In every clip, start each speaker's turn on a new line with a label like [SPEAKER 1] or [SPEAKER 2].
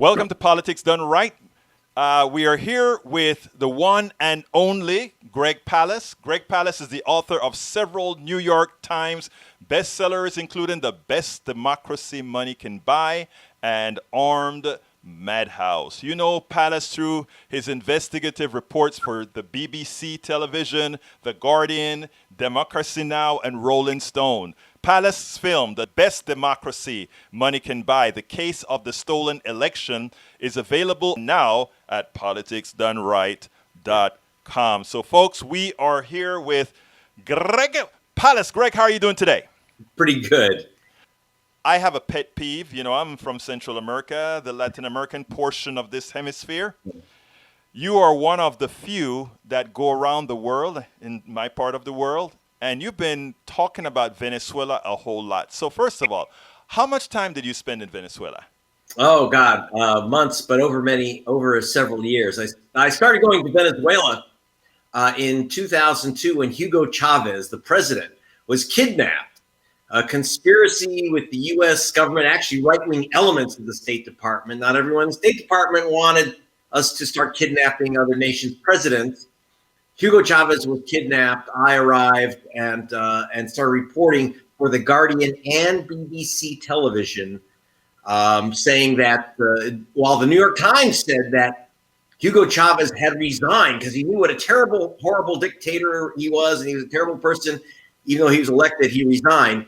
[SPEAKER 1] Welcome to Politics Done Right. We are here with the one and only Greg Palast. Greg Palast is the author of several New York Times bestsellers, including The Best Democracy Money Can Buy and Armed Madhouse. You know Palast through his investigative reports for the BBC television, The Guardian, Democracy Now! And Rolling Stone. Palast's film, The Best Democracy Money Can Buy, The Case of the Stolen Election, is available now at politicsdoneright.com. So, folks, we are here with Greg Palast. Greg, how are you doing today?
[SPEAKER 2] Pretty good.
[SPEAKER 1] I have a pet peeve. You know, I'm from Central America, the Latin American portion of this hemisphere. You are one of the few that go around the world, in my part of the world, and you've been talking about Venezuela a whole lot. So first of all, how much time did you spend in Venezuela?
[SPEAKER 2] Oh God, months, but over several years. I started going to Venezuela in 2002 when Hugo Chavez, the president, was kidnapped. A conspiracy with the U.S. government, actually right-wing elements of the State Department. Not everyone in the State Department wanted us to start kidnapping other nations' presidents. Hugo Chavez was kidnapped. I arrived and started reporting for The Guardian and BBC television, saying that while the New York Times said that Hugo Chavez had resigned because he knew what a terrible, horrible dictator he was, and he was a terrible person, even though he was elected, he resigned.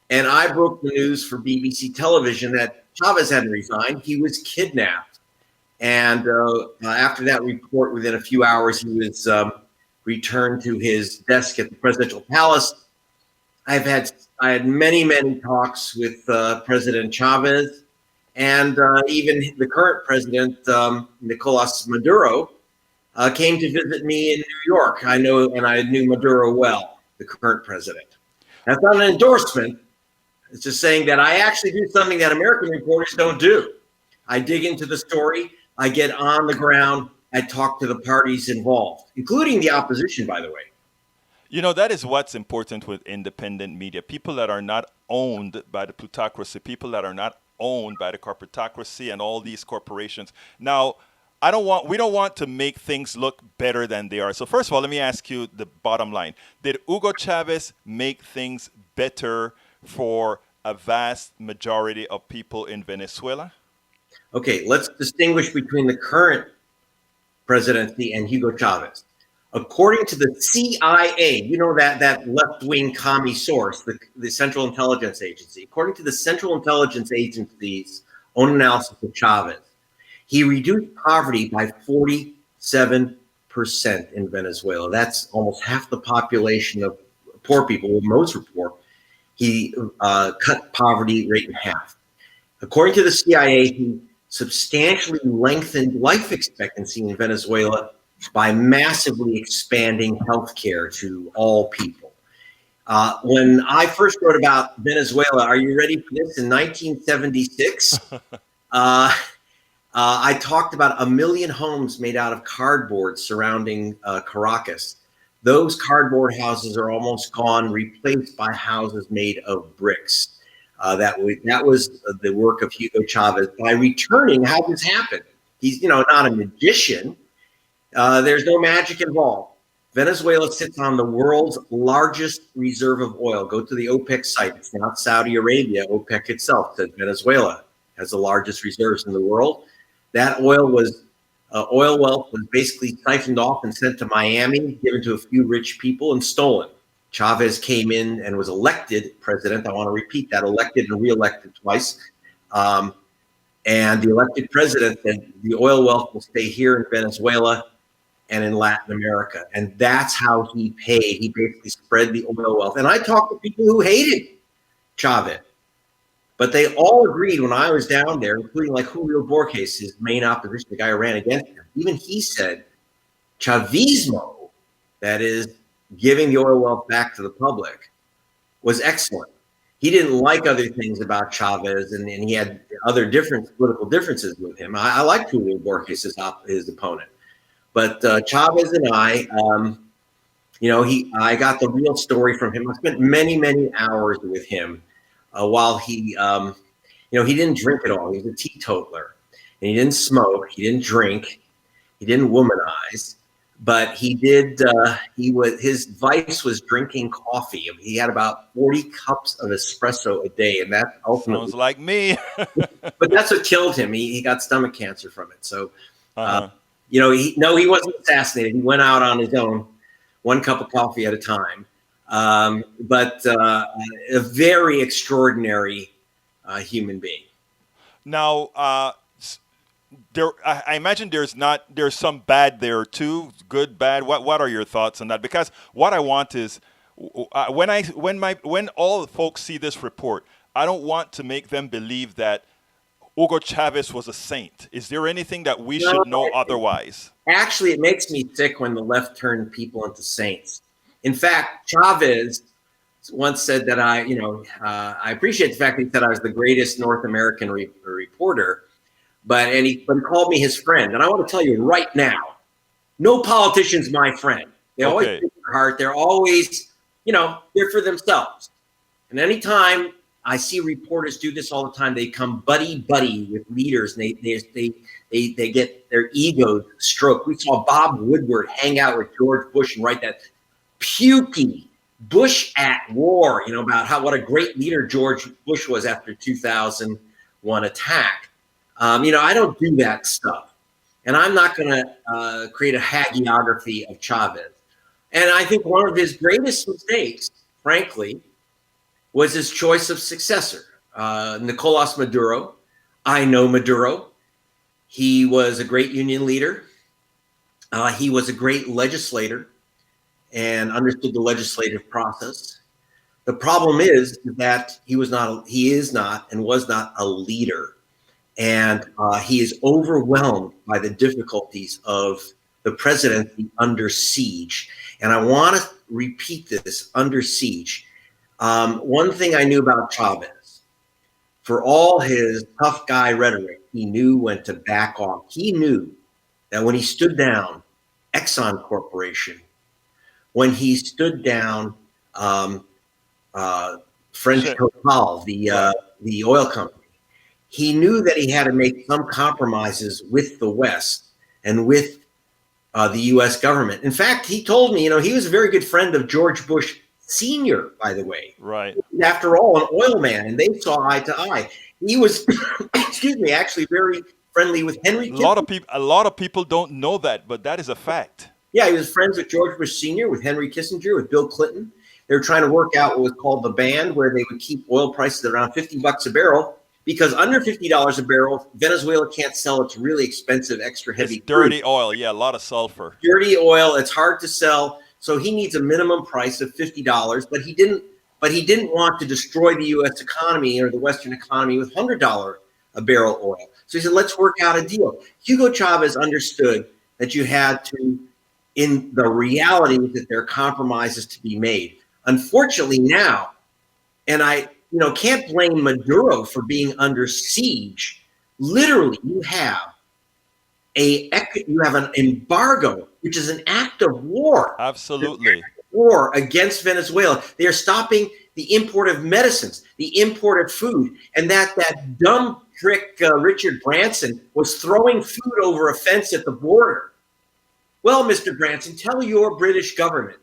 [SPEAKER 2] And I broke the news for BBC television that Chavez hadn't resigned. He was kidnapped. And after that report, within a few hours, he was returned to his desk at the presidential palace. I had many talks with President Chavez, and even the current president, Nicolas Maduro, came to visit me in New York. I knew Maduro well, the current president. That's not an endorsement. It's just saying that I actually do something that American reporters don't do. I dig into the story. I get on the ground. I talk to the parties involved, including the opposition, by the way.
[SPEAKER 1] You know, that is what's important with independent media. People that are not owned by the plutocracy, people that are not owned by the corporatocracy and all these corporations. Now, we don't want to make things look better than they are. So first of all, let me ask you the bottom line. Did Hugo Chavez make things better for a vast majority of people in Venezuela?
[SPEAKER 2] Okay, let's distinguish between the current presidency and Hugo Chavez. According to the CIA, you know that left-wing commie source, the Central Intelligence Agency. According to the Central Intelligence Agency's own analysis of Chavez, he reduced poverty by 47% in Venezuela. That's almost half the population of poor people. Well, most are poor. He cut poverty rate in half. According to the CIA, he substantially lengthened life expectancy in Venezuela by massively expanding healthcare to all people. When I first wrote about Venezuela, are you ready for this? In 1976, I talked about 1 million homes made out of cardboard surrounding Caracas. Those cardboard houses are almost gone, replaced by houses made of bricks. That was the work of Hugo Chavez. By returning, how this happened? He's not a magician. There's no magic involved. Venezuela sits on the world's largest reserve of oil. Go to the OPEC site. It's not Saudi Arabia. OPEC itself says Venezuela has the largest reserves in the world. That oil wealth was basically siphoned off and sent to Miami, given to a few rich people, and stolen. Chavez came in and was elected president. I want to repeat that, elected and reelected twice. And the elected president said the oil wealth will stay here in Venezuela and in Latin America. And that's how he paid. He basically spread the oil wealth. And I talked to people who hated Chavez, but they all agreed when I was down there, including like Julio Borges, his main opposition, the guy who ran against him. Even he said Chavismo, that is, giving the oil wealth back to the public, was excellent. He didn't like other things about Chavez, and he had other political differences with him. I liked Julio Borges, his opponent. But Chavez and I got the real story from him. I spent many hours with him while he didn't drink at all. He was a teetotaler. and he didn't smoke, he didn't drink, he didn't womanize, but he did. His vice was drinking coffee. He had about 40 cups of espresso a day, and that ultimately
[SPEAKER 1] Sounds like me.
[SPEAKER 2] but that's what killed him. He got stomach cancer from it. So,
[SPEAKER 1] Uh-huh.
[SPEAKER 2] he wasn't assassinated. He went out on his own, one cup of coffee at a time. But a very extraordinary human being.
[SPEAKER 1] Now, I imagine there's some bad there too, good, bad. What are your thoughts on that? Because what I want is when all the folks see this report, I don't want to make them believe that Hugo Chavez was a saint. Is there anything that we should know otherwise?
[SPEAKER 2] Actually, it makes me sick when the left turn people into saints. In fact, Chavez once said that I appreciate the fact that he said I was the greatest North American reporter, but he called me his friend. And I want to tell you right now, no politician's my friend. They always take their heart. They're always, they're for themselves. And anytime I see reporters do this all the time, they come buddy with leaders, and they get their egos stroked. We saw Bob Woodward hang out with George Bush and write that pukey Bush at war, about what a great leader George Bush was after 2001 attack. I don't do that stuff, and I'm not going to create a hagiography of Chavez. And I think one of his greatest mistakes, frankly, was his choice of successor, Nicolas Maduro. I know Maduro. He was a great union leader. He was a great legislator and understood the legislative process. The problem is that he is not and was not a leader. And he is overwhelmed by the difficulties of the presidency under siege. And I want to repeat this, under siege. One thing I knew about Chavez, for all his tough guy rhetoric, he knew when to back off. He knew that when he stood down Exxon Corporation, when he stood down French Total, the oil company, he knew that he had to make some compromises with the West and with the U.S. government. In fact, he told me, he was a very good friend of George Bush Sr., by the way.
[SPEAKER 1] Right.
[SPEAKER 2] After all, an oil man, and they saw eye to eye. He was, actually very friendly with Henry Kissinger.
[SPEAKER 1] A lot of people don't know that, but that is a fact.
[SPEAKER 2] Yeah, he was friends with George Bush Sr., with Henry Kissinger, with Bill Clinton. They were trying to work out what was called the band, where they would keep oil prices around $50 a barrel, because under $50 a barrel, Venezuela can't sell its really expensive, extra heavy
[SPEAKER 1] dirty
[SPEAKER 2] crude.
[SPEAKER 1] oil. Yeah, a lot of sulfur.
[SPEAKER 2] Dirty oil. It's hard to sell. So he needs a minimum price of $50, but he didn't want to destroy the U.S. economy or the Western economy with $100 a barrel oil. So he said, let's work out a deal. Hugo Chavez understood that you had to, in the reality that there are compromises to be made. Unfortunately now, and I can't blame Maduro for being under siege. Literally, you have an embargo, which is an act of war.
[SPEAKER 1] Absolutely.
[SPEAKER 2] War against Venezuela. They are stopping the import of medicines, the import of food, and that dumb prick Richard Branson was throwing food over a fence at the border. Well, Mr. Branson, tell your British government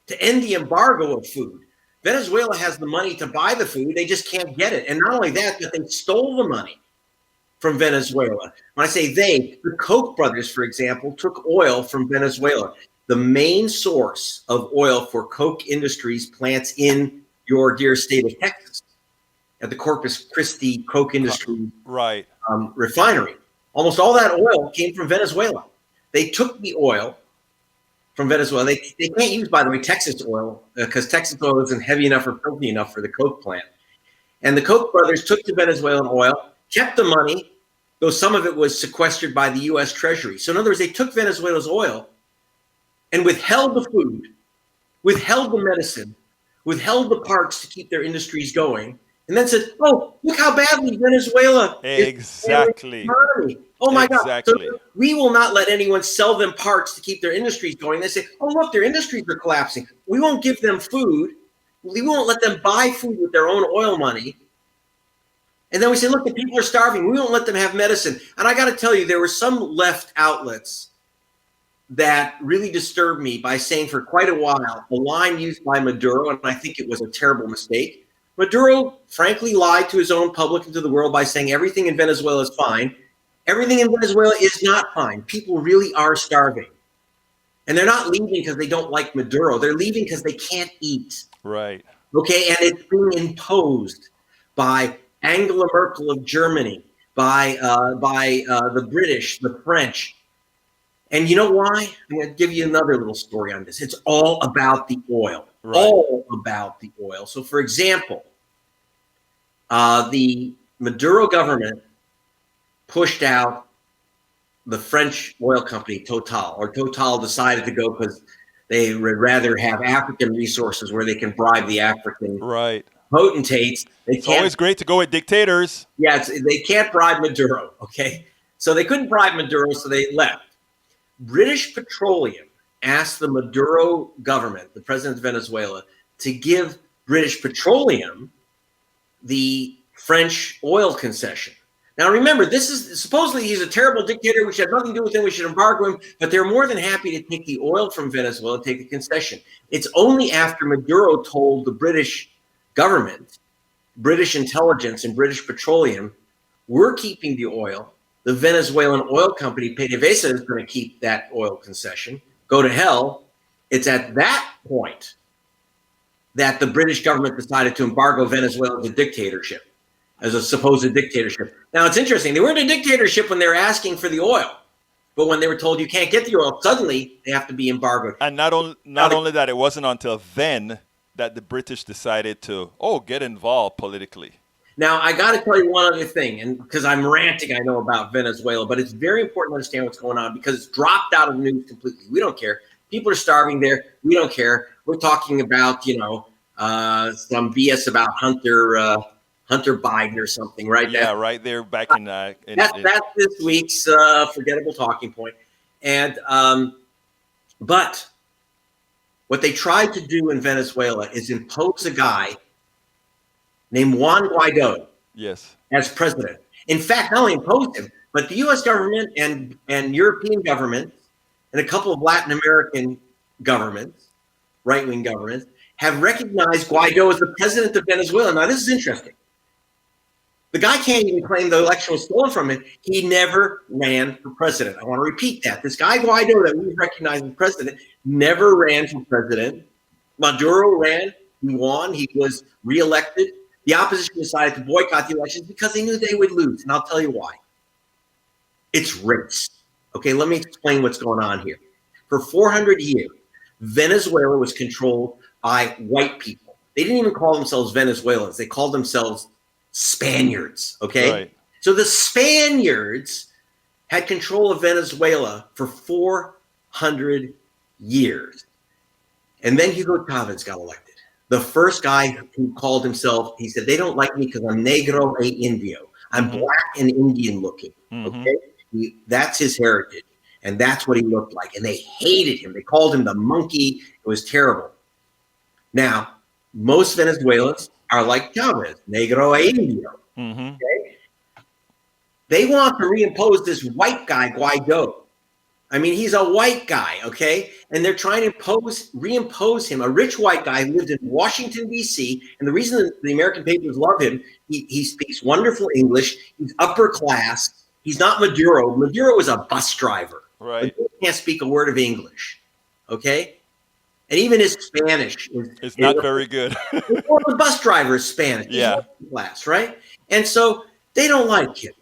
[SPEAKER 2] to end the embargo of food. Venezuela has the money to buy the food. They just can't get it. And not only that, but they stole the money from Venezuela. When I say they, the Koch brothers, for example, took oil from Venezuela. The main source of oil for Koch Industries plants in your dear state of Texas at the Corpus Christi Koch Industries refinery. Almost all that oil came from Venezuela. They took the oil from Venezuela. They can't use, by the way, Texas oil because Texas oil isn't heavy enough or filthy enough for the Koch plant. And the Koch brothers took the Venezuelan oil, kept the money, though some of it was sequestered by the U.S. Treasury. So in other words, they took Venezuela's oil and withheld the food, withheld the medicine, withheld the parks to keep their industries going, and then said, oh, look how badly Venezuela
[SPEAKER 1] exactly.
[SPEAKER 2] is. Oh my
[SPEAKER 1] exactly.
[SPEAKER 2] God. So we will not let anyone sell them parts to keep their industries going. They say, oh, look, their industries are collapsing. We won't give them food. We won't let them buy food with their own oil money. And then we say, look, the people are starving. We won't let them have medicine. And I got to tell you, there were some left outlets that really disturbed me by saying for quite a while, the line used by Maduro, and I think it was a terrible mistake. Maduro, frankly, lied to his own public and to the world by saying everything in Venezuela is fine. Everything in Venezuela is not fine. People really are starving. And they're not leaving because they don't like Maduro. They're leaving because they can't eat.
[SPEAKER 1] Right.
[SPEAKER 2] Okay, and it's being imposed by Angela Merkel of Germany, by the British, the French. And you know why? I'm going to give you another little story on this. It's all about the oil. Right. All about the oil. So, for example, the Maduro government pushed out the French oil company Total, or Total decided to go because they would rather have African resources where they can bribe the African potentates.
[SPEAKER 1] It's always great to go with dictators.
[SPEAKER 2] Yeah, they can't bribe Maduro, okay? So they couldn't bribe Maduro, so they left. British Petroleum asked the Maduro government, the president of Venezuela, to give British Petroleum the French oil concession. Now, remember, this is supposedly he's a terrible dictator. We should have nothing to do with him. We should embargo him. But they're more than happy to take the oil from Venezuela, take the concession. It's only after Maduro told the British government, British intelligence, and British Petroleum, we're keeping the oil. The Venezuelan oil company, PDVSA, is going to keep that oil concession. Go to hell. It's at that point that the British government decided to embargo Venezuela as a dictatorship, as a supposed dictatorship. Now, it's interesting. They weren't a dictatorship when they were asking for the oil. But when they were told you can't get the oil, suddenly they have to be embargoed.
[SPEAKER 1] And not only that, it wasn't until then that the British decided to, get involved politically.
[SPEAKER 2] Now, I got to tell you one other thing, and because I'm ranting, I know, about Venezuela, but it's very important to understand what's going on because it's dropped out of the news completely. We don't care. People are starving there. We don't care. We're talking about, some BS about Hunter Biden or something, right?
[SPEAKER 1] Yeah, right there back in
[SPEAKER 2] that's this week's forgettable talking point. And but what they tried to do in Venezuela is impose a guy named Juan Guaido as president. In fact, not only imposed him, but the U.S. government and European governments and a couple of Latin American governments, right-wing governments, have recognized Guaido as the president of Venezuela. Now, this is interesting. The guy can't even claim the election was stolen from him. He never ran for president. I want to repeat that. This guy Guaido that we recognize as president never ran for president. Maduro ran. He won. He was reelected. The opposition decided to boycott the elections because they knew they would lose. And I'll tell you why. It's race. Okay, let me explain what's going on here. For 400 years, Venezuela was controlled by white people. They didn't even call themselves Venezuelans. They called themselves Spaniards, okay? Right. So the Spaniards had control of Venezuela for 400 years. And then Hugo Chavez got elected. The first guy who called himself, he said, they don't like me because I'm negro e indio. I'm black and Indian looking, okay? That's his heritage. And that's what he looked like. And they hated him. They called him the monkey. It was terrible. Now, most Venezuelans are like Chavez, negro e indio. Okay? They want to reimpose this white guy, Guaido. I mean, he's a white guy, okay? And they're trying to reimpose him, a rich white guy who lived in Washington, D.C. And the reason that the American papers love him, he speaks wonderful English. He's upper class. He's not Maduro. Maduro is a bus driver.
[SPEAKER 1] Right.
[SPEAKER 2] He can't speak a word of English, okay? And even his Spanish
[SPEAKER 1] is not very good.
[SPEAKER 2] Well, the bus driver is Spanish.
[SPEAKER 1] Yeah.
[SPEAKER 2] Class, right? And so they don't like him.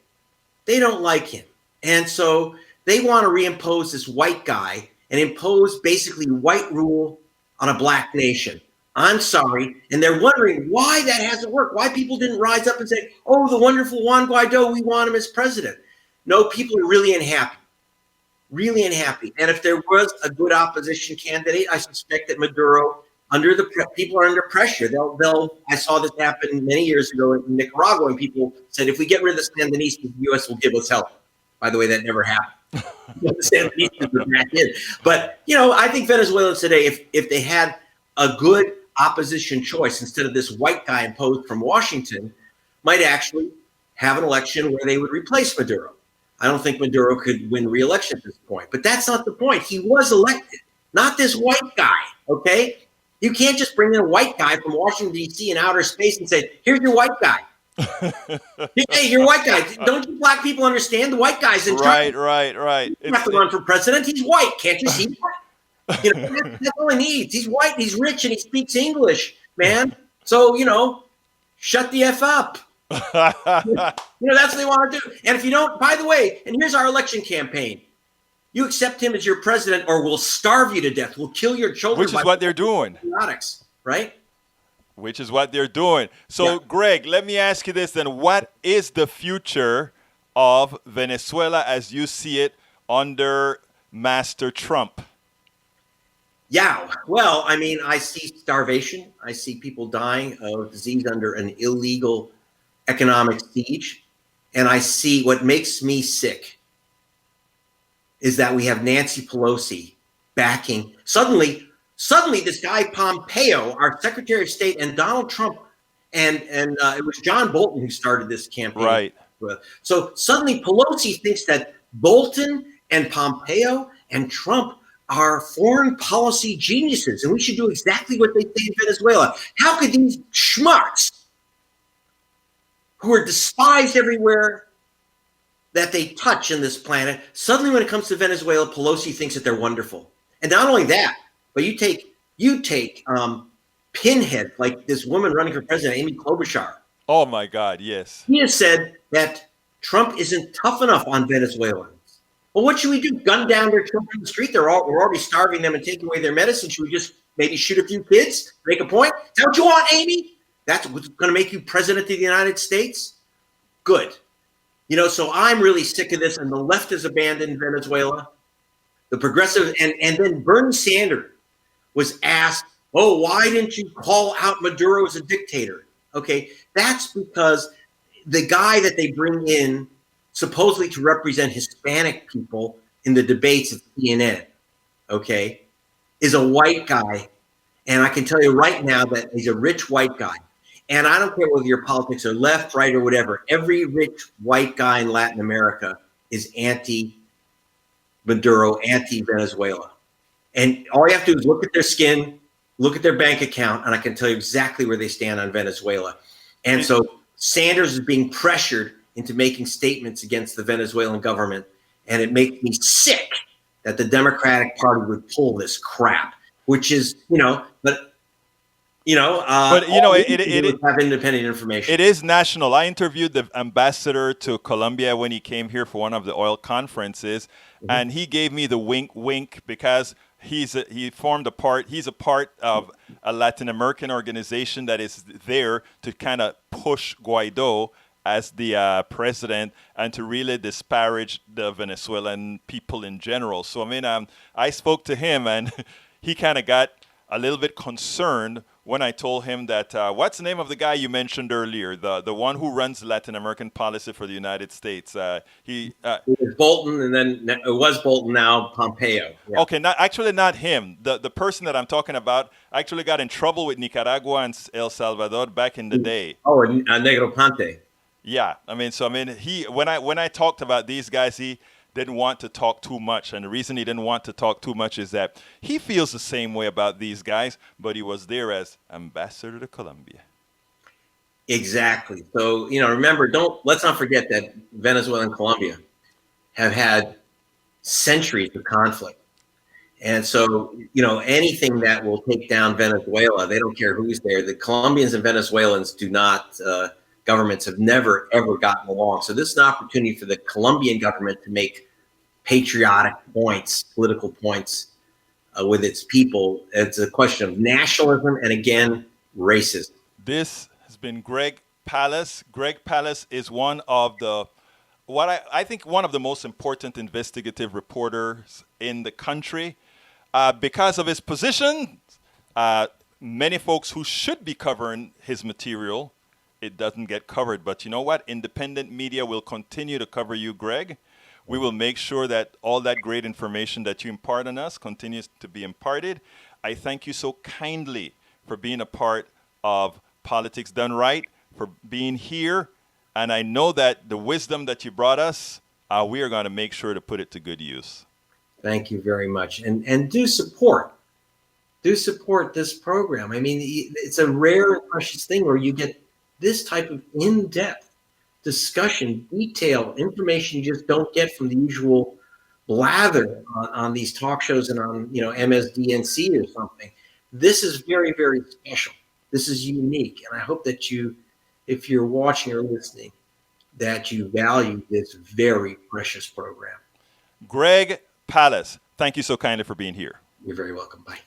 [SPEAKER 2] They don't like him. And so they want to reimpose this white guy and impose basically white rule on a black nation. I'm sorry. And they're wondering why that hasn't worked, why people didn't rise up and say, oh, the wonderful Juan Guaido, we want him as president. No, people are really unhappy. Really unhappy. And if there was a good opposition candidate, I suspect that Maduro, people are under pressure. I saw this happen many years ago in Nicaragua, and people said, if we get rid of the Sandinistas, the U.S. will give us help. By the way, that never happened. The Sandinistas were back in. But, I think Venezuelans today, if they had a good opposition choice instead of this white guy imposed from Washington, might actually have an election where they would replace Maduro. I don't think Maduro could win re-election at this point, but that's not the point. He was elected, not this white guy, okay? You can't just bring in a white guy from Washington, D.C. in outer space and say, here's your white guy. Hey, you're a white guy. Don't you black people understand? The white guy's in charge.
[SPEAKER 1] Right.
[SPEAKER 2] You have to run for president. He's white. Can't you see that? That's all he needs. He's white, he's rich, and he speaks English, man. So, shut the F up. That's what they want to do. And if you don't, by the way, and here's our election campaign. You accept him as your president or we'll starve you to death. We'll kill your children.
[SPEAKER 1] Which is what they're doing.
[SPEAKER 2] Right?
[SPEAKER 1] Which is what they're doing. So, yeah. Greg, let me ask you this then. What is the future of Venezuela as you see it under Master Trump?
[SPEAKER 2] Yeah. Well, I see starvation. I see people dying of disease under an illegal economic siege. And I see what makes me sick is that we have Nancy Pelosi backing. Suddenly this guy Pompeo, our Secretary of State, and Donald Trump, and it was John Bolton who started this campaign.
[SPEAKER 1] Right.
[SPEAKER 2] So suddenly Pelosi thinks that Bolton and Pompeo and Trump are foreign policy geniuses, and we should do exactly what they say in Venezuela. How could these schmucks, who are despised everywhere that they touch in this planet, suddenly when it comes to Venezuela, Pelosi thinks that they're wonderful. And not only that, but you take pinheads like this woman running for president, Amy Klobuchar.
[SPEAKER 1] Oh my God, yes.
[SPEAKER 2] He has said that Trump isn't tough enough on Venezuelans. Well, what should we do? Gun down their children in the street? We're already starving them and taking away their medicine. Should we just maybe shoot a few kids, make a point? Is that what you want, Amy? That's what's going to make you president of the United States? Good. So I'm really sick of this, and the left has abandoned Venezuela. The progressive, and then Bernie Sanders was asked, oh, why didn't you call out Maduro as a dictator? Okay, that's because the guy that they bring in supposedly to represent Hispanic people in the debates at CNN, okay, is a white guy. And I can tell you right now that he's a rich white guy. And I don't care whether your politics are left, right, or whatever. Every rich white guy in Latin America is anti-Maduro, anti-Venezuela. And all you have to do is look at their skin, look at their bank account, and I can tell you exactly where they stand on Venezuela. And so Sanders is being pressured into making statements against the Venezuelan government. And it makes me sick that the Democratic Party would pull this crap, which is, it have independent information.
[SPEAKER 1] It is national. I interviewed the ambassador to Colombia when he came here for one of the oil conferences, and he gave me the wink because he's a part of a Latin American organization that is there to kind of push Guaido as the president and to really disparage the Venezuelan people in general. So I spoke to him, and he kind of got a little bit concerned when I told him that, what's the name of the guy you mentioned earlier, the one who runs Latin American policy for the United States? It
[SPEAKER 2] was Bolton, and then it was Bolton, now Pompeo. Yeah.
[SPEAKER 1] Okay, not him. The person that I'm talking about actually got in trouble with Nicaragua and El Salvador back in the day.
[SPEAKER 2] Oh, Negroponte.
[SPEAKER 1] Yeah, when I talked about these guys, he didn't want to talk too much. And the reason he didn't want to talk too much is that he feels the same way about these guys, but he was there as ambassador to Colombia.
[SPEAKER 2] Exactly. So, remember, let's not forget that Venezuela and Colombia have had centuries of conflict. And so, anything that will take down Venezuela, they don't care who's there. The Colombians and Venezuelans governments have never, ever gotten along. So this is an opportunity for the Colombian government to make patriotic points, political points with its people. It's a question of nationalism and, again, racism.
[SPEAKER 1] This has been Greg Palast. Greg Palast is one of I think one of the most important investigative reporters in the country. Because of his position, many folks who should be covering his material, it doesn't get covered. But you know what? Independent media will continue to cover you, Greg. We will make sure that all that great information that you impart on us continues to be imparted. I thank you so kindly for being a part of Politics Done Right, for being here And I know that the wisdom that you brought us, we are going to make sure to put it to good use.
[SPEAKER 2] Thank you very much. And do support. Do support this program. I mean, it's a rare and precious thing where you get this type of in-depth discussion, detail, information you just don't get from the usual blather on these talk shows and on, MSDNC or something. This is very, very special. This is unique. And I hope that you, if you're watching or listening, that you value this very precious program.
[SPEAKER 1] Greg Palast, thank you so kindly for being here.
[SPEAKER 2] You're very welcome. Bye.